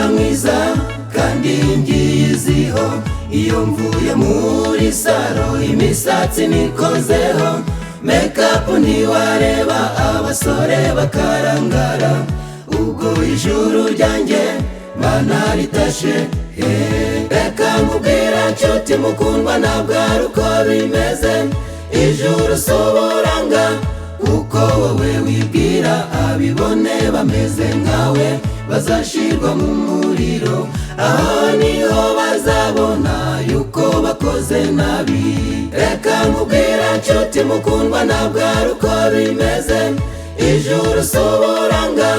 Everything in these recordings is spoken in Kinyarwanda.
mwiza kandi ngiyiziho, iyo mvuye muri saro imisatsi nikozeho, make-up ntiwareba abasore bakarangara, ubwo ijuru ryanjye mana ritashe. Reka nkubwire nshuti mukundwa ntabwo ari uko bimeze, ijuru si uburanga kuko wowe wibwira, abibone bameze nkawe bazashirwa mu muriro, aho niho bazabona yuko bakoze nabi. Reka nkubwire nshuti mukundwa ntabwo ari uko bimeze, ijuru si uburanga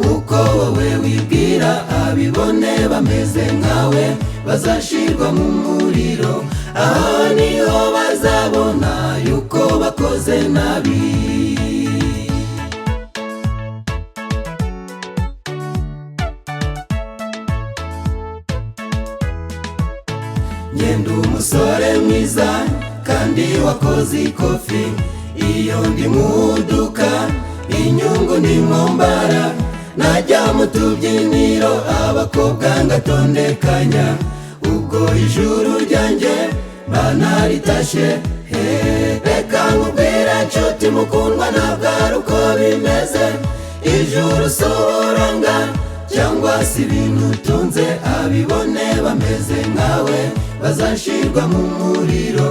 kuko wowe wibwira, abibone bameze nkawe bazashirwa mu muriro, aho niho bazabona yuko bakoze nabi. Ngenda umusore mwiza kandi wakoze ikofi, iyo ndi muduka inyungu ndimombara, najya mu tubyiniro abakobwa ngatondekanya, ubwo ijuru ryanjye mana ritashe. Reka nkubwire nshuti mukundwa ntabwo ari uko bimeze, ijuru si uburanga cyangwa si ibintu utunze, abibone bameze nkawe bazashirwa mu muriro,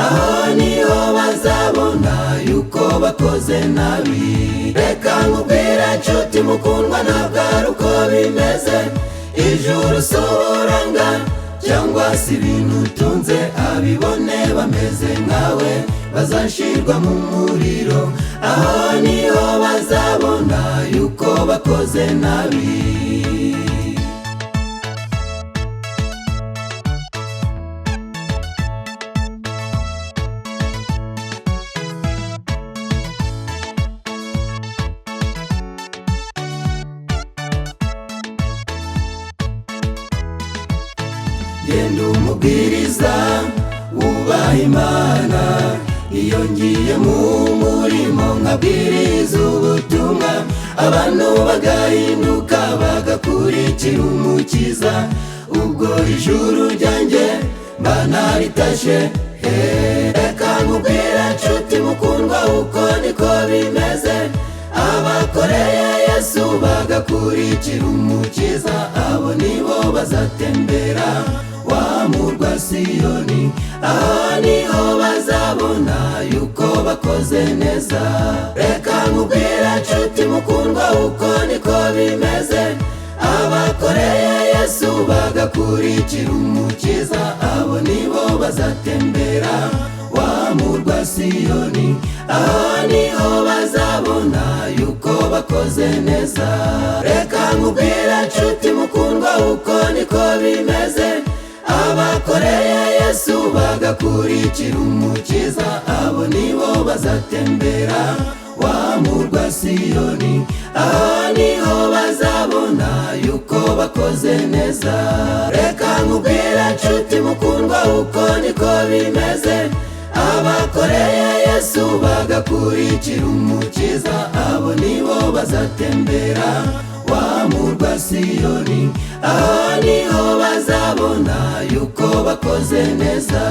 aho niho bazabona yuko bakoze nabi. Reka nkubwire nshuti mukundwa ntabwo ari uko bimeze, ijuru si uburanga cyangwa si ibintu utunze, abibone bameze nkawe bazashirwa mu muriro, aho niho bazabona yuko bakoze nabi. Genda umubwiriza wubaha Imana, iyo ngiye mu murimo nkabwiriza ubutumwa, abantu bagahinduka bagakurikira umukiza, ubwo ijuru ryanjye mana ritashe. Reka nkubwire nshuti mukundwa uko niko bimeze, abakoreye Yesu bagakurikira umukiza, abo nibo bazatembera wa murwa Siyoni, aho niho bazabona yuko bakoze neza. Reka nkubwire nshuti mukundwa uko niko bimeze, abakoreye Yesu bagakurikira umukiza, abo nibo bazatembera wa murwa Siyoni, aho niho bazabona yuko bakoze neza. Reka nkubwire nshuti mukundwa uko niko bimeze, abakoreye Yesu bagakurikira umukiza, abo nibo bazatembera wa murwa Siyoni, aho niho bazabona yuko bakoze neza. Reka nkubwire nshuti mukundwa uko niko bimeze, abakoreye Yesu bagakurikira umukiza, abo nibo bazatembera wa murwa Siyoni, aho niho bazabona yuko bakoze neza.